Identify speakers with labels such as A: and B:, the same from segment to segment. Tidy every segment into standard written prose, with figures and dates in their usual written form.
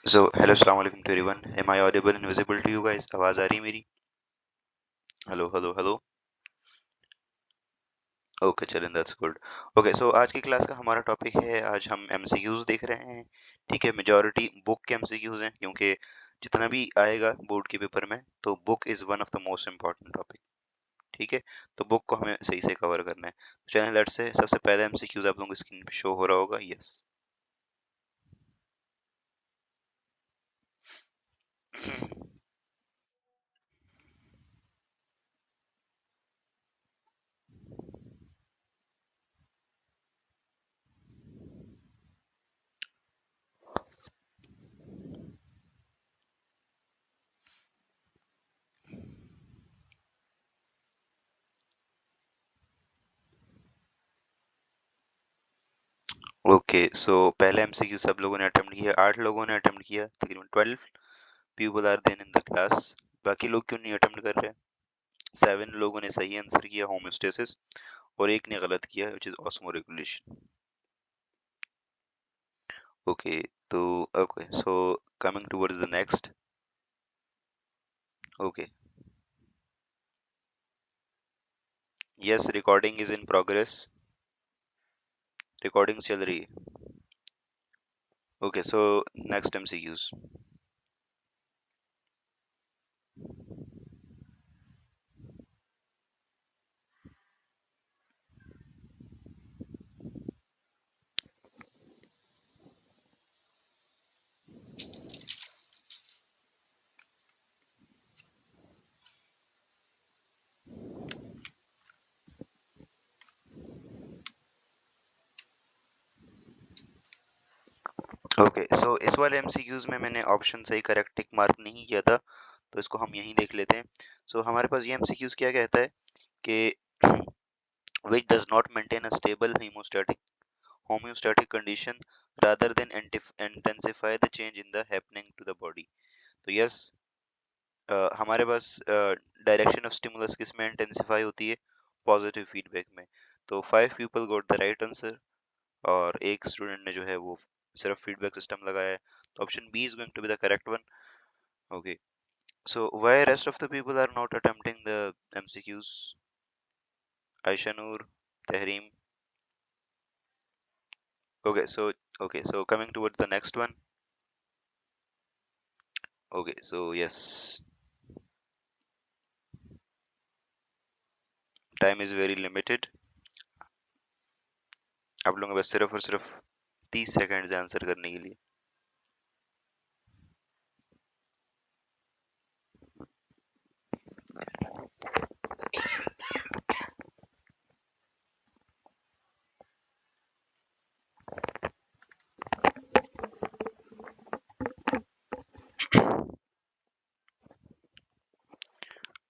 A: So hello, assalamu alaikum to everyone. Am I audible and visible to you guys? आवाज आ रही है मेरी? Hello hello hello. Okay चलें, that's good. Okay, सो आज की क्लास का हमारा टॉपिक है, आज हम एमसीक्यूज देख रहे हैं. ठीक है, मेजॉरिटी बुक के एमसीक्यूज हैं क्योंकि जितना भी आएगा बोर्ड के पेपर में तो book is one of the most important topic. ठीक है, तो बुक को हमें सही से कवर करना है. चलें, लेट्स से सबसे पहला एमसीक्यूज आप लोगों की स्क्रीन पे शो हो रहा होगा. यस. ओके, सो पहला एमसीक्यू सब लोगों ने अटेम्प्ट किया, 8 लोगों ने अटेम्प्ट किया, तकरीबन 12 people are then in the class. बाकी लोग क्यों नहीं अटेम्प्ट कर रहे? 7 लोगों ने सही आंसर किया होमोस्टेसिस, और एक ने गलत किया which is osmoregulation. Okay, तो okay, so coming towards the next. Okay, yes, recording is in progress. Recording चल रही है. Okay, so next MCQs. Okay, so इस वाले एमसीक्यूज में मैंने ऑप्शन सही करेक्ट टिक मार्क नहीं किया था, तो इसको हम यहीं देख लेते हैं. सो हमारे पास ये एमसीक्यूज क्या कहता है कि which does not maintain a stable homeostatic condition rather than intensify the change in the happening to the body. तो यस, हमारे पास डायरेक्शन ऑफ स्टिमुलस किस में इंटेंसिफाई होती है? पॉजिटिव फीडबैक में. तो 5 people got the right answer, और एक स्टूडेंट ने जो है वो सिर्फ फीडबैक सिस्टम लगाया है. तो option B is going to be the correct one. Okay, so why rest of the people are not attempting the MCQs? Ayesha Noor, Tahreem. Okay, so coming towards the next one. Okay, so yes, time is very limited. आप लोगों के पास सिर्फ और सिर्फ 30 second answer करने के लिए.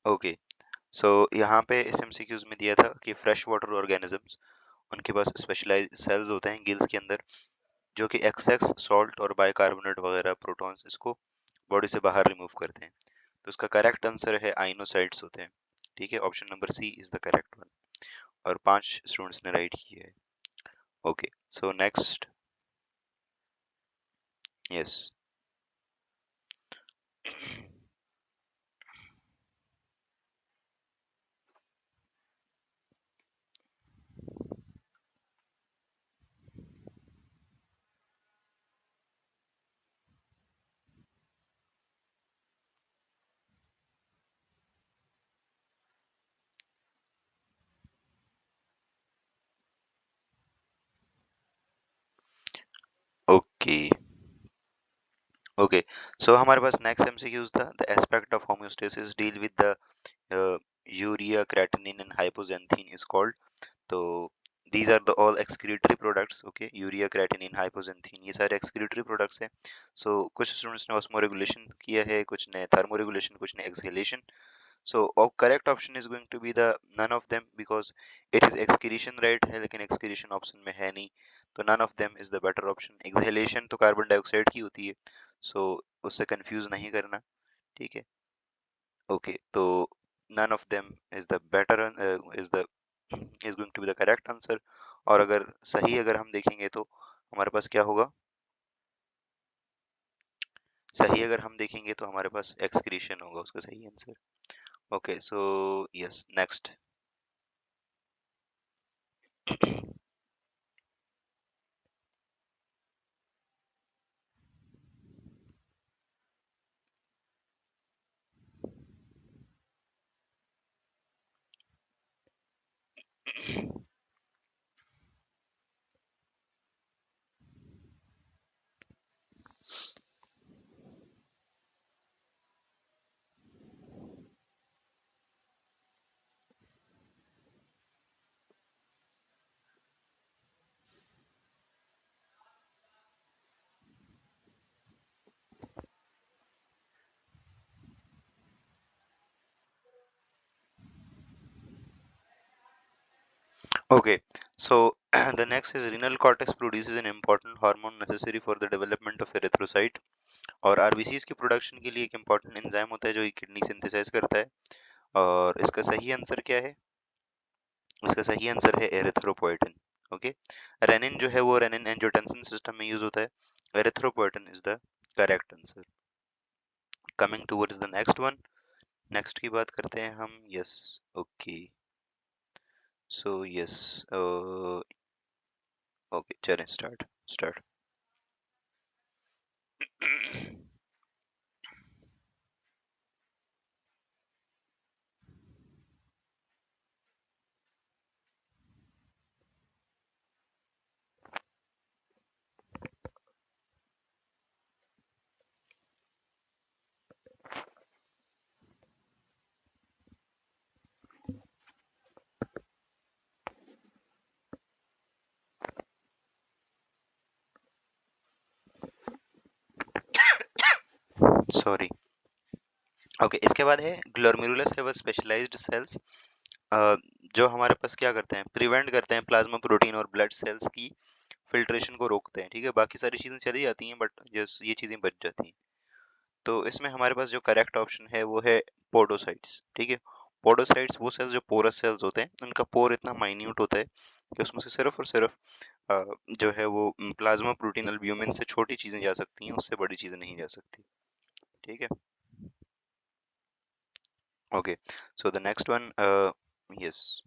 A: Okay, सो यहाँ पे इस एमसीक्यूज में दिया था कि फ्रेश वाटर ऑर्गेनिजम्स, उनके पास स्पेशलाइज्ड सेल्स होते हैं गिल्स के अंदर, जो कि एक्सेस सॉल्ट और बाइकार्बोनेट वगैरह प्रोटॉन्स इसको बॉडी से बाहर रिमूव करते हैं. तो इसका करेक्ट आंसर है आइनोसाइट्स होते हैं. ठीक है, option number C is the correct one, और 5 स्टूडेंट्स ने राइट किया है. Okay, so next. Yes. Okay, okay, so हमारे पास नेक्स्ट एमसीक्यूज था. The aspect of homeostasis deal with the urea creatinine and hypoxanthine is called. तो these are the all excretory products. Okay, urea creatinine hypoxanthine ये सारे excretory products हैं. सो कुछ students ने osmo regulation किया है, कुछ ने थर्मो रेगुलेशन, कुछ ने exhalation. So correct option is going to be the none of them, because it is excretion right है, लेकिन excretion option में है नहीं, तो none of them is the better option. Exhalation तो कार्बन डाइऑक्साइड की होती है, so उससे कंफ्यूज नहीं करना. ठीक है. ओके, तो none of them is the better is going to be the correct answer. और अगर सही अगर हम देखेंगे तो हमारे पास क्या होगा? सही अगर हम देखेंगे तो हमारे पास एक्सक्रीशन होगा उसका सही answer. Okay so yes next. Okay, so the next is renal cortex produces an important hormone necessary for the development of erythrocyte और आरबीसीज की प्रोडक्शन के लिए एक इम्पोर्टेंट एंजाइम होता है जो ये किडनी सिंथेसाइज करता है। और इसका सही आंसर क्या है? इसका सही आंसर है एरिथ्रोपोएटिन। ओके, रेनिन जो है वो रेनिन एंजियोटेंसिन सिस्टम में यूज होता है। Erythropoietin is the correct answer. Coming towards the next one, next की बात करते हैं हम। Yes, okay, so yes, okay चलें स्टार्ट स्टार्ट। सॉरी। ओके, इसके बाद है ग्लोमेरुलस हैव स्पेशलाइज्ड सेल्स जो हमारे पास क्या करते हैं, प्रिवेंट करते हैं प्लाज्मा प्रोटीन और ब्लड सेल्स की फिल्ट्रेशन को रोकते हैं। ठीक है, बाकी सारी चीजें चली जाती हैं बट ये चीजें बच जाती हैं। तो इसमें हमारे पास जो करेक्ट ऑप्शन है वो है पोडोसाइट्स। ठीक है, पोडोसाइट्स वो सेल्स जो पोरस सेल्स होते हैं, उनका पोर इतना माइन्यूट होता है कि उसमें से सिर्फ और सिर्फ जो है वो प्लाज्मा प्रोटीन अल्ब्यूमिन से छोटी चीजें जा सकती हैं, उससे बड़ी चीजें नहीं जा सकती। ठीक है, okay, so the next one, yes,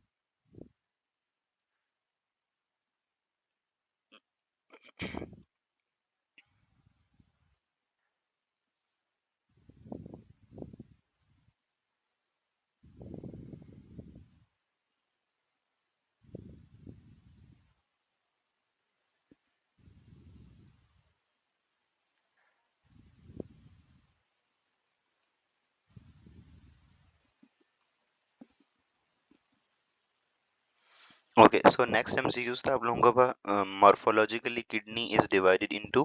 A: okay, so next MCQs था आप लोगों का, morphologically kidney is divided into.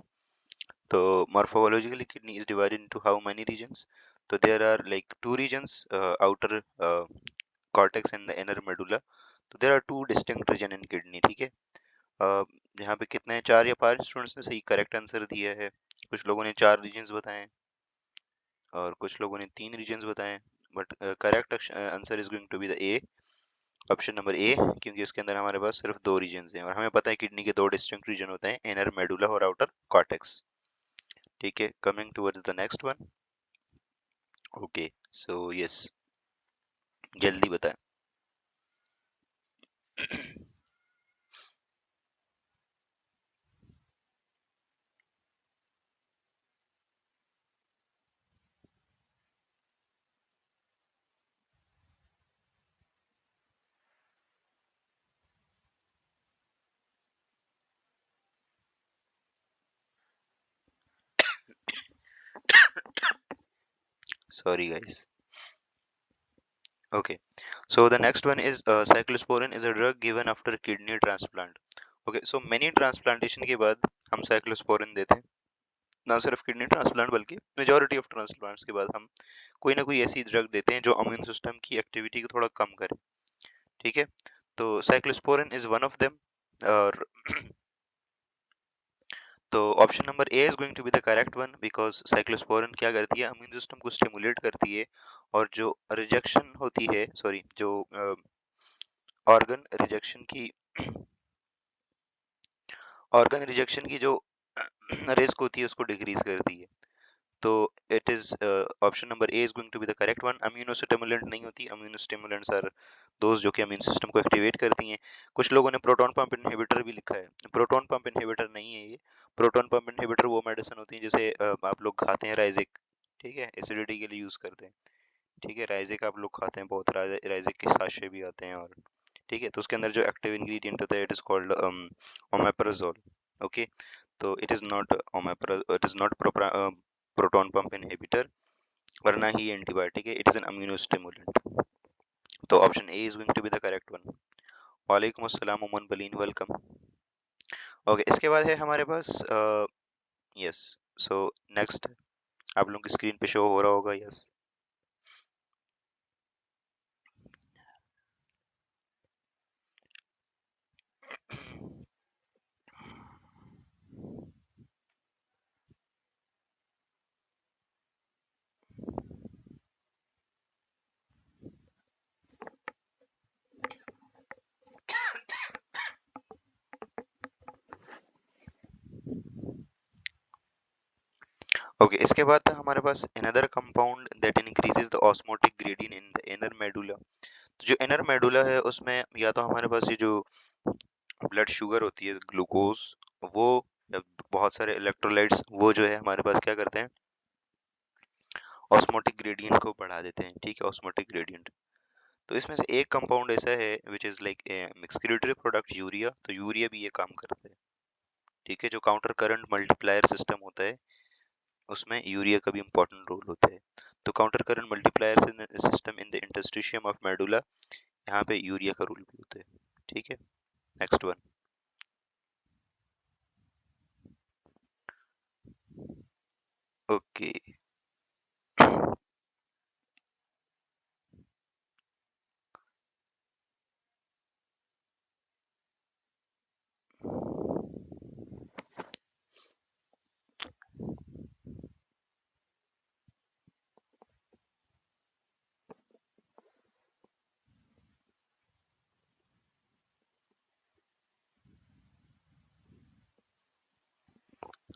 A: तो morphologically kidney is divided into how many regions? So there are like two regions, outer cortex and the inner medulla. तो there are two distinct region in kidney। ठीक है, यहाँ पे कितने, 4 या 5 students ने सही करेक्ट आंसर दिया है। कुछ लोगों ने 4 रीजन्स बताए और कुछ लोगों ने 3 रीजन्स बताए, but correct answer is going to be the A, option number A, क्योंकि उसके अंदर हमारे पास सिर्फ 2 रीजन्स हैं और हमें पता है किडनी के 2 डिस्टिंक्ट रीजन होते हैं, इनर मेडुला और आउटर कॉर्टेक्स। ठीक है, coming towards the next one. Okay so yes, जल्दी बताएं। Sorry guys. Okay, so the next one is cyclosporin is a drug given after kidney transplant. Okay, so many transplantation के बाद हम cyclosporin देते हैं, ना सिर्फ किडनी ट्रांसप्लांट बल्कि मेजोरिटी ऑफ ट्रांसप्लांट्स के बाद हम कोई ना कोई ऐसी ड्रग देते हैं जो इम्यून सिस्टम की एक्टिविटी को थोड़ा कम करे। ठीक है, तो cyclosporine is one of them. और तो option number A is going to be the correct one, because cyclosporine क्या करती है, इम्यून सिस्टम को स्टिमुलेट करती है और जो रिजेक्शन होती है, सॉरी, जो ऑर्गन रिजेक्शन की ऑर्गन रिजेक्शन की जो रिस्क होती है उसको डिक्रीज करती है। तो it is option number A is going to be the correct one. Immunostimulant नहीं होती, इम्यूनोस्टिमुलेंट्स आर दोस्त जो कि इम्यून सिस्टम को एक्टिवेट करती हैं। कुछ लोगों ने प्रोटॉन पंप इनहिबिटर भी लिखा है, प्रोटॉन पंप इनहिबिटर नहीं है ये। प्रोटॉन पंप इनहिबिटर वो मेडिसिन होती है जैसे आप लोग खाते हैं राइजिक, ठीक है, एसिडिटी के लिए यूज करते हैं, ठीक है, राइजिक आप लोग खाते हैं बहुत, राइजिक के साशे भी आते हैं, और ठीक है, तो उसके अंदर जो एक्टिव इंग्रेडिएंट होता है it is called omeprazole. Okay, तो it is not it is not proton pump inhibitor, वरना ही एंटीबायोटिक है, इट इज एन इम्यूनोस्टिमुलेंट। तो option A is going to be the correct one. वालेकुम अस्सलाम उमन बलीन, वेलकम। ओके, इसके बाद है हमारे पास यस, सो नेक्स्ट आप लोगों की स्क्रीन पे शो हो रहा होगा, यस। ओके, इसके बाद था हमारे पास another compound that increases the osmotic gradient in the inner medulla। तो जो इनर मेडुला है उसमें या तो हमारे पास ये जो ब्लड शुगर होती है ग्लूकोज, वो या बहुत सारे इलेक्ट्रोलाइट्स वो जो है हमारे पास क्या करते हैं, ऑस्मोटिक ग्रेडियंट को बढ़ा देते हैं, ठीक है, ऑस्मोटिक ग्रेडियंट। तो इसमें से एक कंपाउंड ऐसा है which is like excretory product urea, तो यूरिया भी ये काम करता है, ठीक है, जो काउंटर करंट मल्टीप्लायर सिस्टम होता है उसमें यूरिया का भी इंपॉर्टेंट रोल होता है। तो counter current multiplier system in the interstitium of medulla, यहाँ पे यूरिया का रोल भी होता है, ठीक है। Next one. ओके,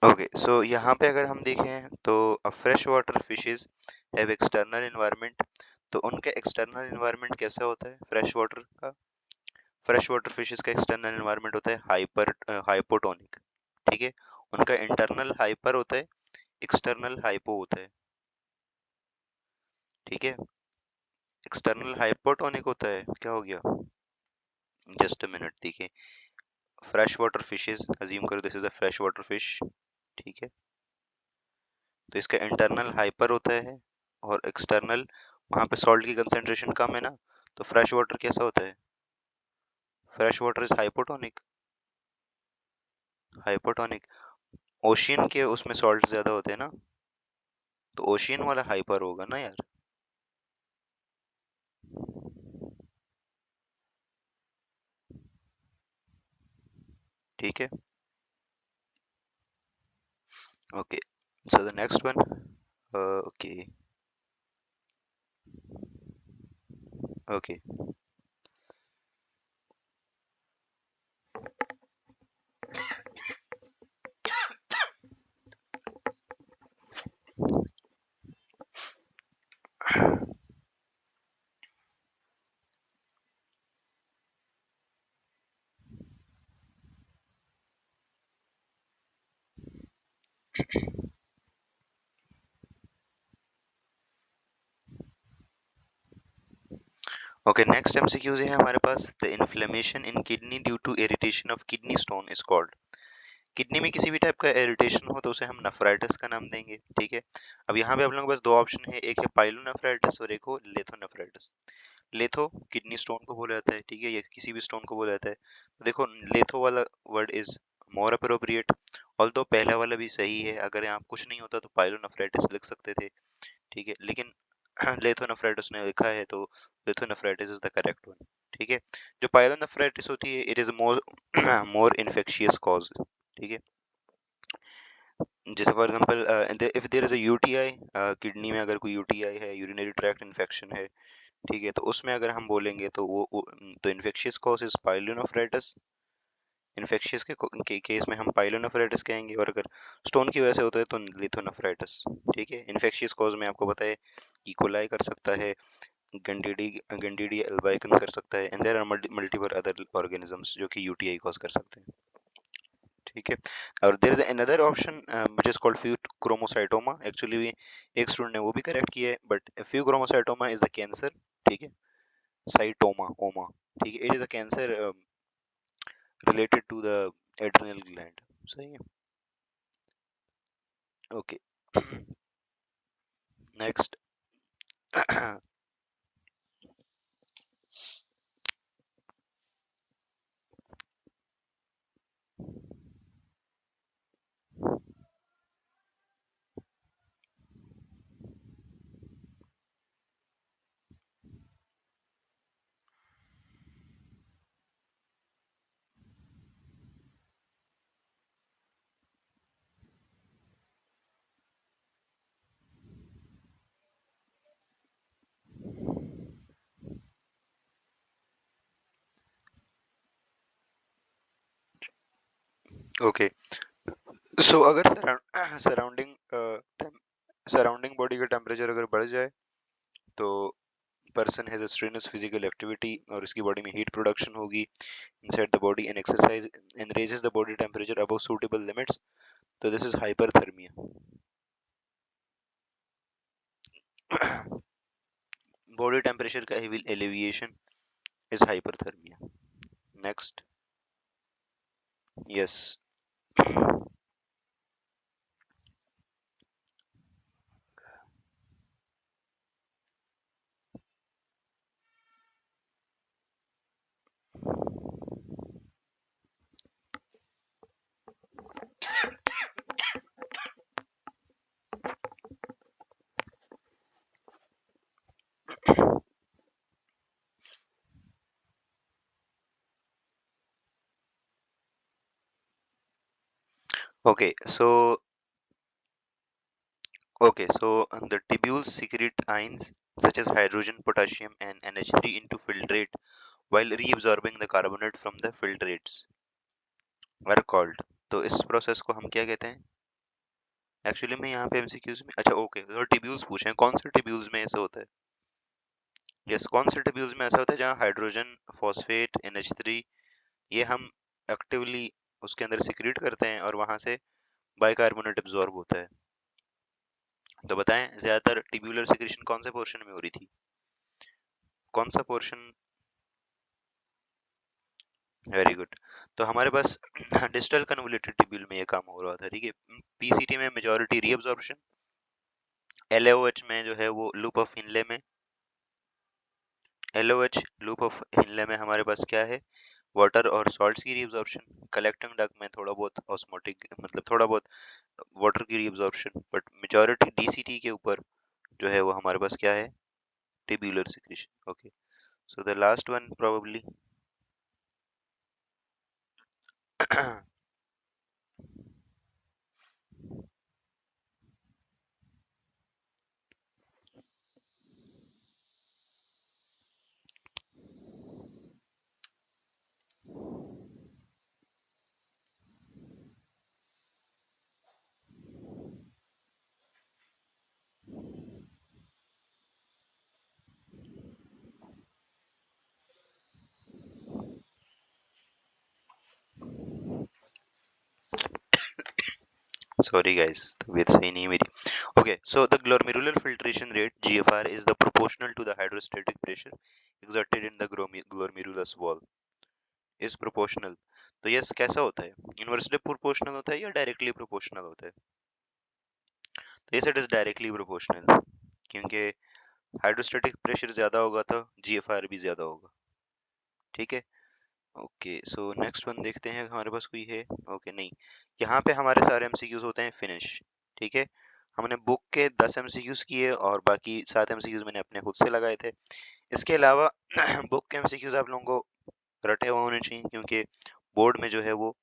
A: ओके, सो यहाँ पे अगर हम देखें तो fresh water fishes have external environment. तो उनका एक्सटर्नल एनवायरनमेंट कैसा होता है फ्रेश वाटर का? फ्रेश वाटर फिशेस का एक्सटर्नल एनवायरनमेंट होता है हाइपोटोनिक, ठीक है। उनका इंटरनल हाइपर होता है, एक्सटर्नल हाइपो होता है, ठीक है। एक्सटर्नल हाइपोटोनिक होता है, क्या हो गया, जस्ट अ मिनट, देखिए, फ्रेश वाटर फिशेस, अज्यूम करो this is a fresh water fish, ठीक है, तो इसका इंटरनल हाइपर होता है और एक्सटर्नल, वहां पे सॉल्ट की कंसेंट्रेशन कम है ना, तो फ्रेश वाटर कैसा होता है, fresh water is hypotonic, hypotonic. Ocean के उसमें सॉल्ट ज्यादा होते हैं ना, तो ओशियन वाला हाइपर होगा ना यार, ठीक है। Okay, so the next one, okay, okay, okay, next MCQs है हमारे पास, the inflammation in kidney due to irritation of kidney stone is called. Kidney में किसी भी टाइप का इरिटेशन हो तो उसे हम नेफ्राइटिस का नाम देंगे, ठीक है। अब यहाँ पे आप लोगों के पास दो ऑप्शन है, एक है पाइलोनेफ्राइटिस और एक हो लेथोनेफ्राइटिस। लेथो किडनी स्टोन को बोला जाता है, ठीक है, या किसी भी स्टोन को बोला जाता है। तो देखो, लेथो वाला word is more appropriate, although पहला वाला भी सही है, अगर यहाँ कुछ नहीं होता तो पाइलोनेफ्राइटिस लिख सकते थे, ठीक है, लेकिन लेथोनेफ्राइटिस ने लिखा है तो लेथोनेफ्राइटिस इज द करेक्ट वन, ठीक है। जो पाइलोनेफ्राइटिस होती है it is more more infectious cause, ठीक है। जैसे for example if there is a UTI, kidney में अगर कोई यूटीआई है, यूरिनरी ट्रैक्ट इन्फेक्शन है, ठीक है, तो उसमें अगर हम बोलेंगे तो वो तो infectious cause is pyelonephritis, infectious के केस में हम पाइलोनेफ्राइटिस कहेंगे, और अगर स्टोन की वजह से होता है तो लिथोनेफ्राइटिस। ठीक है, इन्फेक्शियस कॉज में आपको पता है इकोलाई कर सकता है, गंडीडी गंडीडी एल्बाइकन कर सकता है, and there are multiple other organisms जो कि यूटीआई कॉज कर सकते हैं। ठीक है, और there is another option which is called pheochromocytoma. Actually एक स्टूडेंट ने वो भी करेक्ट किया है, but pheochromocytoma is the cancer. ठीक है, साइटोमा ओमा, ठीक है, it is a cancer related to the adrenal gland। सही है, ओके। नेक्स्ट। ओके, सो अगर सराउंडिंग बॉडी का टेम्परेचर अगर बढ़ जाए तो person has a strenuous physical activity, और उसकी बॉडी में हीट प्रोडक्शन होगी inside the body, and exercise and raises the body temperature above suitable limits, तो this is hyperthermia. Body temperature का elevation is hyperthermia. Next. Yes. Okay, so the tubules secrete ions such as hydrogen, potassium, and NH3 into filtrate while reabsorbing the carbonate from the filtrates are called। तो इस process को हम क्या कहते हैं? Actually में यहाँ पे एमसीक्यूज में, अच्छा ओके, तो ट्यूब्यूल्स पूछे हैं, कौन से ट्यूब्यूल्स में ऐसा होता है? यस, कौन से ट्यूब्यूल्स में ऐसा होता है जहाँ हाइड्रोजन, फॉस्फेट, NH3 ये हम एक्टिवली उसके अंदर सिक्रीट करते हैं और वहां से बाइकार्बोनेट एब्जॉर्ब होता है। तो बताएं, ज्यादातर ट्यूब्यूलर सिक्रीशन कौन से पोर्शन में हो रही थी? कौन सा पोर्शन? Very good. तो हमारे पास डिजिटल कन्वोल्यूटेड ट्यूब्यूल में ये काम हो रहा था। ठीक है, पीसीटी में मेजॉरिटी रीअब्जॉर्प्शन, एलओएच में जो है वो लूप ऑफ हिनले में, एलओएच लूप ऑफ हिनले में हमारे पास क्या है? वाटर और सॉल्ट्स की रीअब्जॉर्प्शन, कलेक्टिंग डक्ट में थोड़ा बहुत ऑस्मोटिक, मतलब थोड़ा बहुत वाटर की रीअब्जॉर्प्शन, बट मेजॉरिटी डीसीटी के ऊपर जो है वो हमारे पास क्या है? Tubular secretion. Okay, so the last one probably. Sorry guys, तबीयत सही नहीं है मेरी। Okay, so the glomerular filtration rate GFR is the proportional to the hydrostatic pressure exerted in the glomerulus wall is proportional। तो yes, कैसा होता है? Inversely proportional होता है या डायरेक्टली प्रोपोर्शनल होता है? तो yes, it is directly proportional, क्योंकि हाइड्रोस्टेटिक प्रेशर ज्यादा होगा तो जीएफआर भी ज्यादा होगा। ठीक है, ओके, सो नेक्स्ट वन देखते हैं हमारे पास कोई है। ओके, नहीं, यहाँ पे हमारे सारे एमसीक्यूज होते हैं फिनिश। ठीक है, हमने बुक के 10 एमसीक्यूज किए और बाकी 7 एमसीक्यूज मैंने अपने खुद से लगाए थे। इसके अलावा बुक के एमसीक्यूज आप लोगों को रटे हुए होने चाहिए, क्योंकि बोर्ड में जो है वो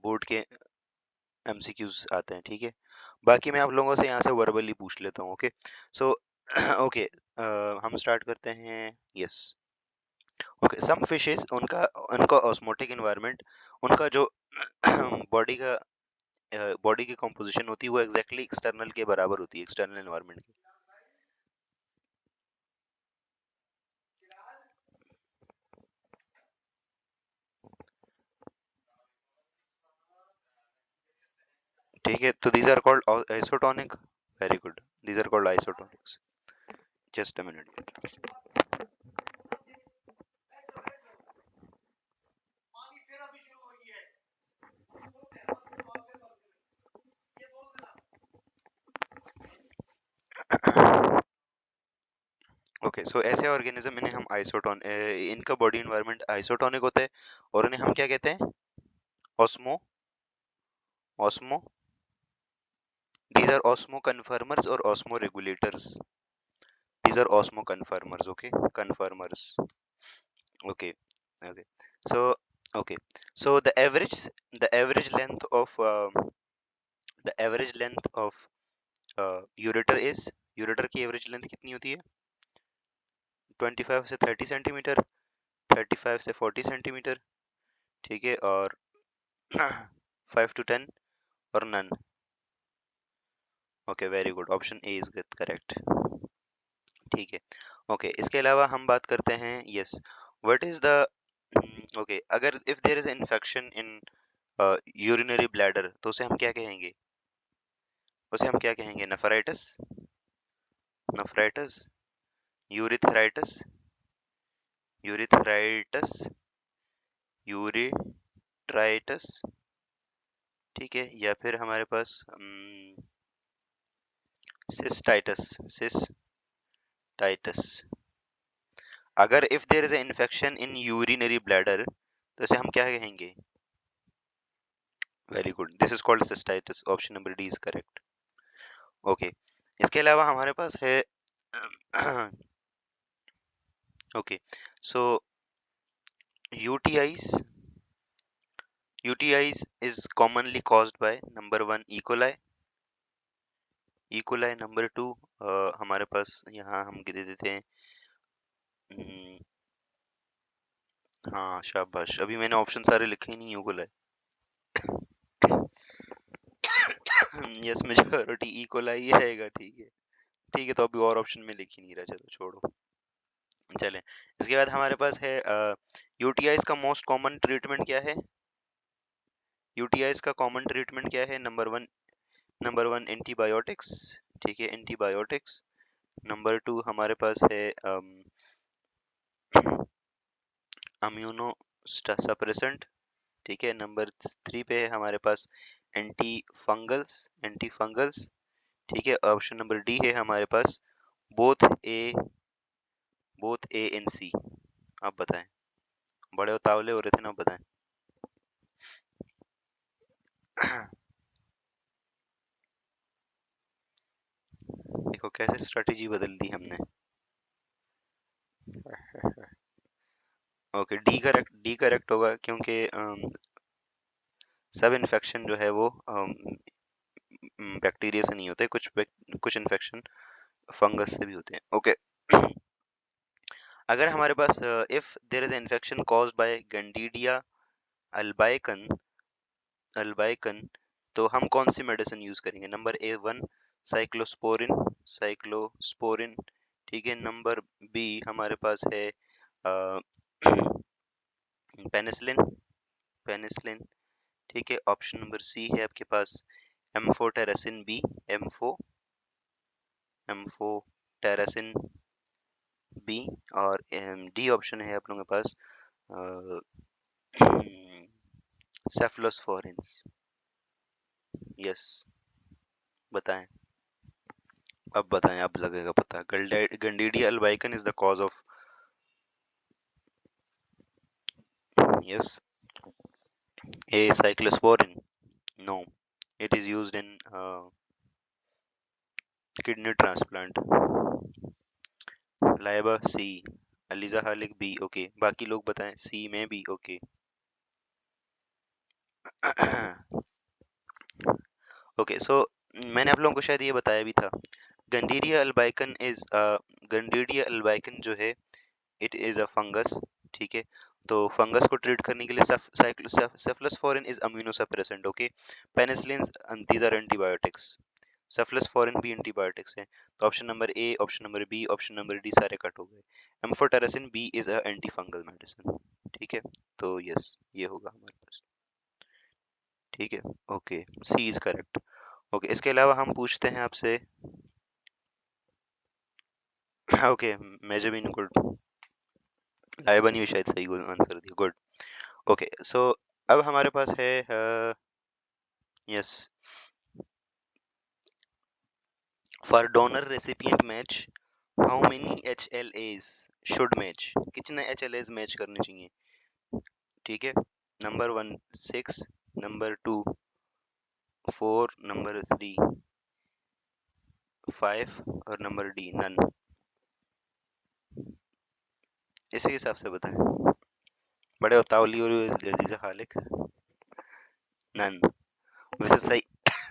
A: बोर्ड के एमसीक्यूज आते हैं। ठीक है, बाकी मैं आप लोगों से यहाँ से वर्बली पूछ लेता हूँ। ओके, सो ओके, हम स्टार्ट करते हैं। यस, ओके, सम फिशेस उनका उनका ऑस्मोटिक एनवायरनमेंट, उनका जो बॉडी का बॉडी की कंपोजिशन होती है वो एग्जैक्टली एक्सटर्नल के बराबर होती है, एक्सटर्नल एनवायरनमेंट की। ठीक है, तो these are called isotonic. Very good, these are called isotonics. Just a minute. Okay, so ऐसे ऑर्गेनिज्म इन्हें हम इनका बॉडी एनवायरनमेंट आइसोटोनिक होता है, और इन्हें हम क्या कहते हैं? Osmo osmo these are osmoconformers और osmoregulators. These are osmoconformers, okay, conformers. Okay, okay, so okay, so the average length of ureter is, ureter की एवरेज लेंथ कितनी होती है? 25 से 30 सेंटीमीटर, 35 से 40 सेंटीमीटर, ठीक है, और 5 to 10 और none. Okay, very good, option A is correct. ठीक है, ओके, इसके अलावा हम बात करते हैं, yes, what is the, okay, अगर if there is infection in urinary bladder तो उसे हम क्या कहेंगे? उसे हम क्या कहेंगे? नेफ्राइटिस, नेफ्राइटिस, यूरिथ्राइटिस, यूरिथ्राइटिस, यूरिट्राइटिस, ठीक है, या फिर हमारे पास सिस्टाइटिस, सिस्टाइटिस। अगर if there is a infection in urinary bladder तो इसे हम क्या कहेंगे? Very good, this is called cystitis, option number D is correct. Okay, इसके अलावा हमारे पास है okay, so UTIs, UTIs is commonly caused by number one E coli, E coli, number two हमारे पास यहाँ हम दे देते हैं, हम्म, हाँ शाबाश, अभी मैंने ऑप्शन सारे लिखे ही नहीं इकोलाई। यस, मेजॉरिटी इकोलाई ही आएगा, ठीक है, ठीक है, तो अभी और ऑप्शन में लिख ही नहीं रहा, चलो छोड़ो। चलें, इसके बाद हमारे पास है यूटीआईज का मोस्ट कॉमन ट्रीटमेंट क्या है? यूटीआईज का कॉमन ट्रीटमेंट क्या है? नंबर वन एंटीबायोटिक्स, ठीक है, एंटीबायोटिक्स। नंबर टू हमारे पास है अम्यूनो सप्रेसेंट, ठीक है। नंबर थ्री पे है हमारे पास एंटी फंगल्स, एंटी फंगल्स, ठीक है। ऑप्शन नंबर डी है हमारे पास both A, both A and C. आप बताएं, बड़े उतावले हो रहे थे ना, आप बताएं। देखो कैसे स्ट्रेटेजी बदल दी हमने। ओके, डी करेक्ट होगा, क्योंकि सब इन्फेक्शन जो है वो बैक्टीरिया से नहीं होते, कुछ इन्फेक्शन फंगस से भी होते हैं। ओके, अगर हमारे पास if there is infection caused by Candida albicans, albicans, तो हम कौन सी मेडिसिन यूज करेंगे? Number A one cyclosporine, cyclosporine, ठीक है। नंबर बी हमारे पास है पेनिसिलिन, पेनिसिलिन, ठीक है। ऑप्शन नंबर सी है आपके पास amphotericin B, ampho amphotericin B, और डी ऑप्शन है आप लोगों के पास सेफलोस्फोरिन्स। यस, बताएं, अब बताएं, अब लगेगा पता। Candida albicans is the cause of, yes, A cyclosporine, no, it is used in kidney transplant. Laiba C, Aliza Haliq B, okay, बाकी लोग बताएं सी में भी, ओके। ओके, सो मैंने आप लोगों को शायद ये बताया भी था, गंडीरिया अल्बाइकन इज, गंडीरिया अल्बाइकन जो है इट इज अ फंगस, ठीक है। तो फंगस को ट्रीट करने के लिए cephalosporin is immunosuppressant, okay. Penicillin, these are antibiotics. Cephalosporin भी एंटीबायोटिक्स है। तो option number A, option number B, option number D सारे कट हो गए। Amphotericin B is a anti fungal medicine, ठीक है। तो यस, ये होगा हमारे पास, ठीक है। Okay, C is correct. Okay, इसके अलावा हम पूछते हैं आपसे ओके, मेजरबिन गुड, लाइबा ने भी शायद सही आंसर दिया, गुड। ओके, सो अब हमारे पास है yes, for donor recipient match how many HLAs should match, कितने HLAs मैच करने चाहिए, ठीक है। नंबर 1 6, नंबर 2 4, नंबर 3 5 और नंबर डी नन। इसी हिसाब से बताएं, बड़े उतावली और जल्दी से हालिक। नन, वैसे सही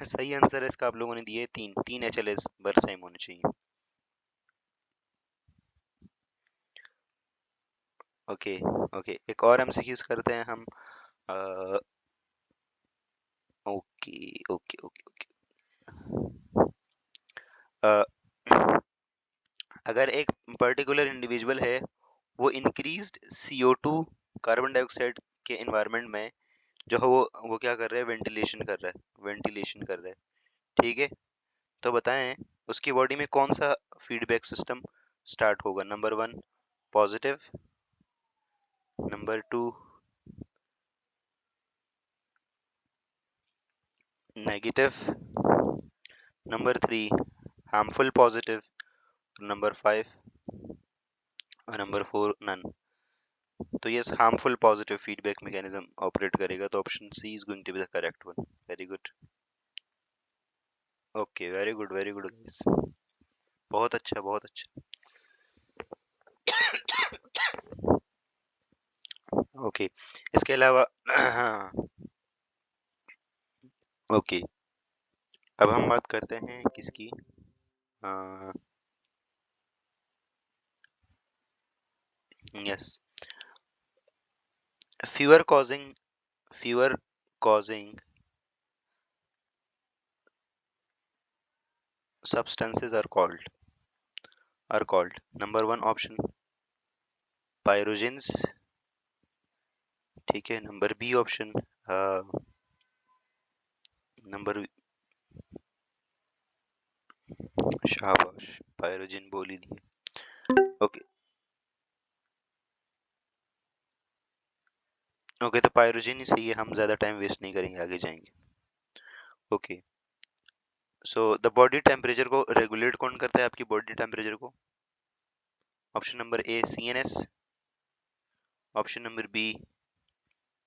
A: सही आंसर है इसका आप लोगों ने दिए तीन, तीन HLAs बर सेम होने चाहिए। ओके ओके, एक और MCQs करते हैं हम। ओके ओके ओके ओके, अगर एक पर्टिकुलर इंडिविजुअल है, वो इंक्रीज्ड CO2 कार्बन डाइऑक्साइड के एनवायरनमेंट में जो है वो क्या कर रहा है, वेंटिलेशन कर रहा है, ठीक है। तो बताएं उसकी बॉडी में कौन सा फीडबैक सिस्टम स्टार्ट होगा। Number 1 positive, number 2 negative, number 3 harmful positive, number 5 और नंबर 4 नन। तो yes, harmful positive feedback mechanism operate करेगा, तो option C is going to be the correct one. Very good, okay, very good guys, बहुत अच्छा बहुत अच्छा। Okay, इसके अलावा ओके, अब हम बात करते हैं किसकी, yes, fever causing fever causing substances are called number 1 option pyrogens, ठीक है। नंबर बी ऑप्शन नंबर, शाबाश, पायरोजिन बोल ही दिए। ओके ओके, तो पायरोजिन ही सही है, हम ज्यादा टाइम वेस्ट नहीं करेंगे, आगे जाएंगे। Okay, so the body temperature को रेगुलेट कौन करता है, आपकी बॉडी टेम्परेचर को। Option number A CNS, option number B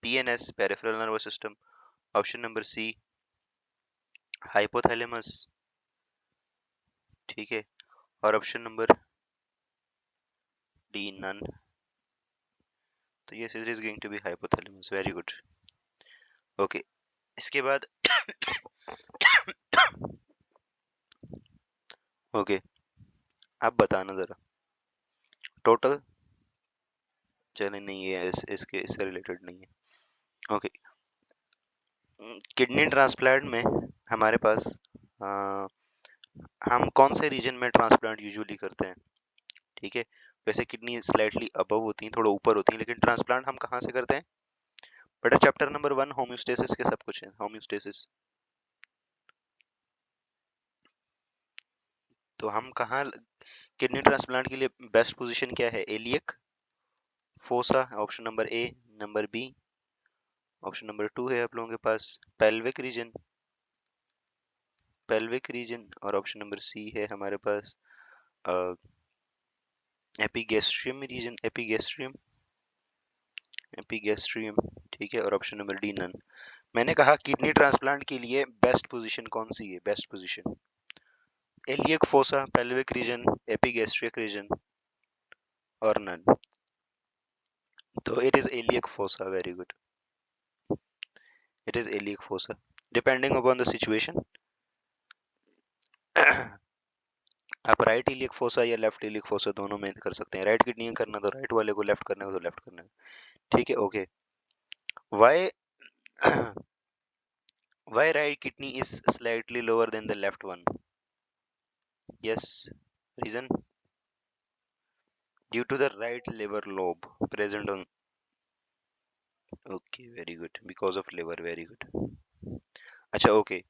A: PNS peripheral nervous system, option number C hypothalamus, ठीक है, और ऑप्शन नंबर डी नन। तो yes, it is going to be hypothalamus, very good. Okay, इसके बाद okay, आप बताना जरा टोटल, चले नहीं है इसके इससे रिलेटेड नहीं है। ओके, किडनी ट्रांसप्लांट में हमारे पास अ, हम कौन से रीजन में ट्रांसप्लांट यूजुअली करते हैं, ठीक है। वैसे किडनी स्लाइटली अबव होती हैं, थोड़ा ऊपर होती हैं, लेकिन ट्रांसप्लांट हम कहाँ से करते हैं। बेटा चैप्टर नंबर 1 होम्योस्टेसिस के सब कुछ है, होम्योस्टेसिस। तो हम कहाँ, किडनी ट्रांसप्लांट के लिए बेस्ट पोजीशन क्या है, iliac fossa option number A, number B option number 2 है आप लोगों के पास पेल्विक रीजन, और ऑप्शन नंबर सी है हमारे पास एपिगेस्ट्रियम, एपिगेस्ट्रियम, ठीक है, और ऑप्शन नंबर डी नन। मैंने कहा किडनी ट्रांसप्लांट के लिए बेस्ट पोजीशन कौन सी है, best position iliac fossa, pelvic region, epigastric region और नन। तो it is iliac fossa, very good, it is iliac fossa, depending upon the situation आप राइट इलियक फोसा या लेफ्ट इलियक फोसा दोनों में कर सकते हैं। राइट किडनी करना तो राइट वाले को, लेफ्ट करने को तो लेफ्ट करने को। ठीक है, okay. Why why right kidney is slightly lower than the left one? Yes, reason? Due to the right liver lobe present on. Okay, very good, because of liver, very good. अच्छा, okay,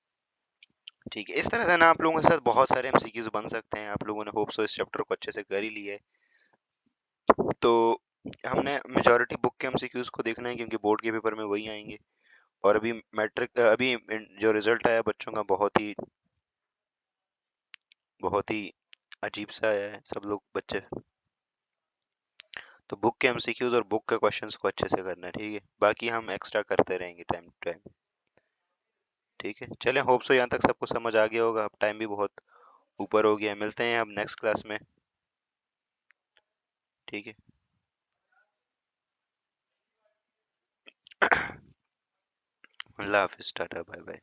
A: ठीक है। इस तरह से ना आप लोगों के साथ बहुत सारे एमसीक्यूज बन सकते हैं। आप लोगों ने होप सो इस चैप्टर को अच्छे से कर ही लिया है। तो हमने मेजॉरिटी बुक के एमसीक्यूज को देखना है, क्योंकि बोर्ड के पेपर में वही आएंगे। और अभी मैट्रिक, अभी जो रिजल्ट आया बच्चों का, बहुत ही अजीब सा आया है। सब लोग बच्चे, तो बुक के एमसीक्यूज और बुक के क्वेश्चंस को अच्छे से करना है, ठीक है। बाकी हम एक्स्ट्रा करते रहेंगे टाइम टू टाइम, ठीक है। चलें, होप सो यहाँ तक सबको समझ आ गया होगा। अब टाइम भी बहुत ऊपर हो गया है। मिलते हैं अब नेक्स्ट क्लास में, ठीक है। अल्लाह हाफिज, टाटा, बाय बाय।